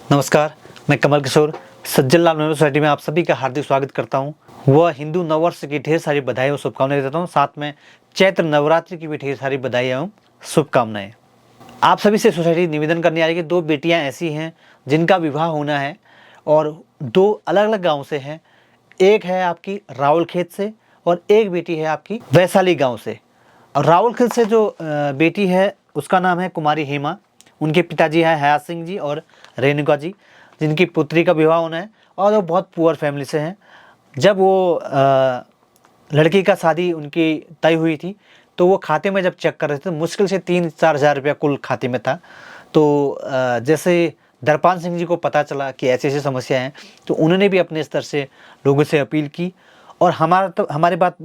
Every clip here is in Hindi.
नमस्कार, मैं कमल किशोर सज्जन लाल मेमोरियल सोसाइटी में आप सभी का हार्दिक स्वागत करता हूं। वह हिंदू नववर्ष की ढेर सारी बधाई और शुभकामनाएं देता हूं। साथ में चैत्र नवरात्रि की भी ढेर सारी बधाई एवं शुभकामनाएं। आप सभी से सोसाइटी निवेदन करने आ रही है कि दो बेटियां ऐसी हैं जिनका विवाह होना है और दो अलग अलग गाँव से हैं। एक है आपकी रावलखेत से और एक बेटी है आपकी वैशाली गाँव से। और रावलखेत से जो बेटी है उसका नाम है कुमारी हेमा। उनके पिताजी हैं हयात सिंह जी और रेणुका जी, जिनकी पुत्री का विवाह होना है और वो बहुत पुअर फैमिली से हैं। जब वो लड़की का शादी उनकी तय हुई थी तो वो खाते में जब चेक कर रहे थे तो मुश्किल से 3-4 हज़ार रुपया कुल खाते में था। तो जैसे दरपान सिंह जी को पता चला कि ऐसी ऐसी समस्या हैं तो उन्होंने भी अपने स्तर से लोगों से अपील की। और हमारी बात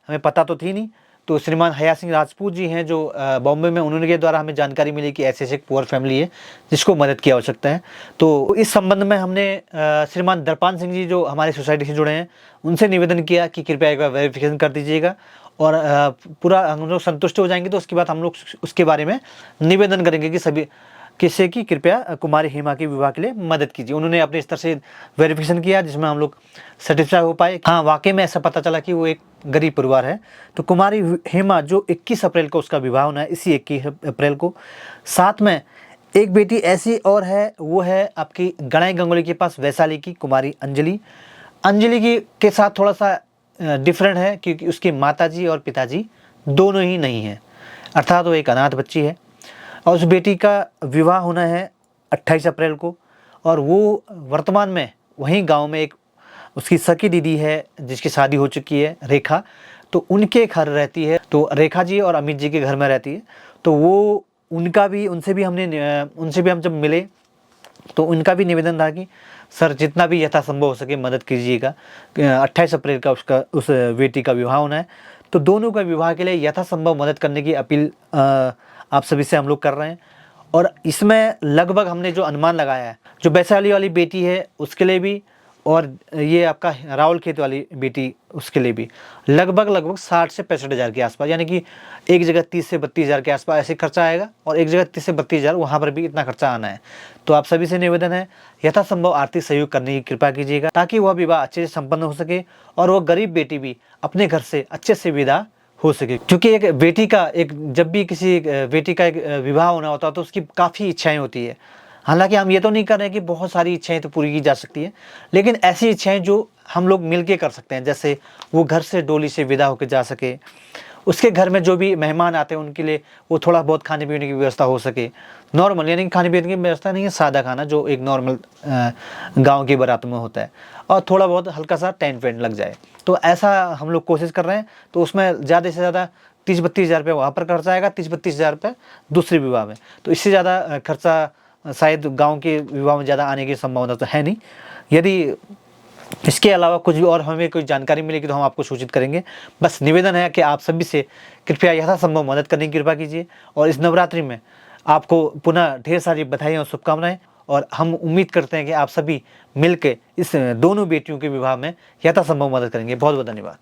हमें पता तो थी नहीं, तो श्रीमान हयात सिंह राजपूत जी हैं जो बॉम्बे में, उन्होंने के द्वारा हमें जानकारी मिली कि ऐसे एक पुअर फैमिली है जिसको मदद की आवश्यकता है। तो इस संबंध में हमने श्रीमान दरपान सिंह जी जो हमारी सोसाइटी से जुड़े हैं उनसे निवेदन किया कि कृपया एक बार वेरिफिकेशन कर दीजिएगा और पूरा हम लोग संतुष्ट हो जाएंगे तो उसके बाद हम लोग उसके बारे में निवेदन करेंगे कि सभी किससे कि कृपया कुमारी हेमा के विवाह के लिए मदद कीजिए। उन्होंने अपने स्तर से वेरिफिकेशन किया जिसमें हम लोग सेटिस्फाई हो पाए। हाँ, वाकई में ऐसा पता चला कि वो एक गरीब परिवार है। तो कुमारी हेमा जो 21 अप्रैल को उसका विवाह होना है, इसी 21 अप्रैल को। साथ में एक बेटी ऐसी और है, वो है आपकी गणाई गंगोली के पास वैशाली की कुमारी अंजलि। अंजलि की के साथ थोड़ा सा डिफरेंट है क्योंकि उसकी माताजी और पिताजी दोनों ही नहीं हैं, अर्थात वो एक अनाथ बच्ची है। और उस बेटी का विवाह होना है 28 अप्रैल को और वो वर्तमान में वहीं गांव में एक उसकी सकी दीदी है जिसकी शादी हो चुकी है, रेखा, तो उनके घर रहती है। तो रेखा जी और अमित जी के घर में रहती है। तो वो उनसे भी हम जब मिले तो उनका भी निवेदन था कि सर जितना भी यथासंभव हो सके मदद कीजिएगा। 28 अप्रैल का उस बेटी का विवाह होना है, तो दोनों का विवाह के लिए यथासंभव मदद करने की अपील आप सभी से हम लोग कर रहे हैं। और इसमें लगभग हमने जो अनुमान लगाया है, जो वैशाली वाली बेटी है उसके लिए भी और ये आपका रावलखेत वाली बेटी उसके लिए भी लगभग 60 से 65 हज़ार के आसपास, यानी कि एक जगह 30 से 32 हज़ार के आसपास ऐसे खर्चा आएगा और एक जगह 30 से 32 हज़ार वहाँ पर भी इतना खर्चा आना है। तो आप सभी से निवेदन है यथासंभव आर्थिक सहयोग करने की कृपा कीजिएगा ताकि वह विवाह अच्छे से संपन्न हो सके और वह गरीब बेटी भी अपने घर से अच्छे से विदा हो सके। क्योंकि जब भी किसी बेटी का एक विवाह होना होता है तो उसकी काफ़ी इच्छाएं होती है। हालांकि हम ये तो नहीं कर रहे कि बहुत सारी इच्छाएं तो पूरी की जा सकती है, लेकिन ऐसी इच्छाएं जो हम लोग मिलके कर सकते हैं, जैसे वो घर से डोली से विदा होकर जा सके, उसके घर में जो भी मेहमान आते हैं उनके लिए वो थोड़ा बहुत खाने पीने की व्यवस्था हो सके, नॉर्मल, यानी खाने पीने की व्यवस्था नहीं है, सादा खाना जो एक नॉर्मल गांव की बारात में होता है, और थोड़ा बहुत हल्का सा टेंट वेंट लग जाए। तो ऐसा हम लोग कोशिश कर रहे हैं। तो उसमें ज़्यादा से ज़्यादा 30-32 हज़ार रुपये वहाँ पर खर्चा आएगा, 30-32 हज़ार रुपये दूसरे विवाह में। तो इससे ज़्यादा खर्चा शायद गांव के विवाह में ज़्यादा आने की संभावना तो है नहीं। यदि इसके अलावा कुछ भी और हमें कोई जानकारी मिलेगी तो हम आपको सूचित करेंगे। बस निवेदन है कि आप सभी से कृपया यथासंभव मदद करने की कृपा कीजिए और इस नवरात्रि में आपको पुनः ढेर सारी बधाई और शुभकामनाएं। और हम उम्मीद करते हैं कि आप सभी मिलकर इस दोनों बेटियों के विवाह में यथासंभव मदद करेंगे। बहुत बहुत धन्यवाद।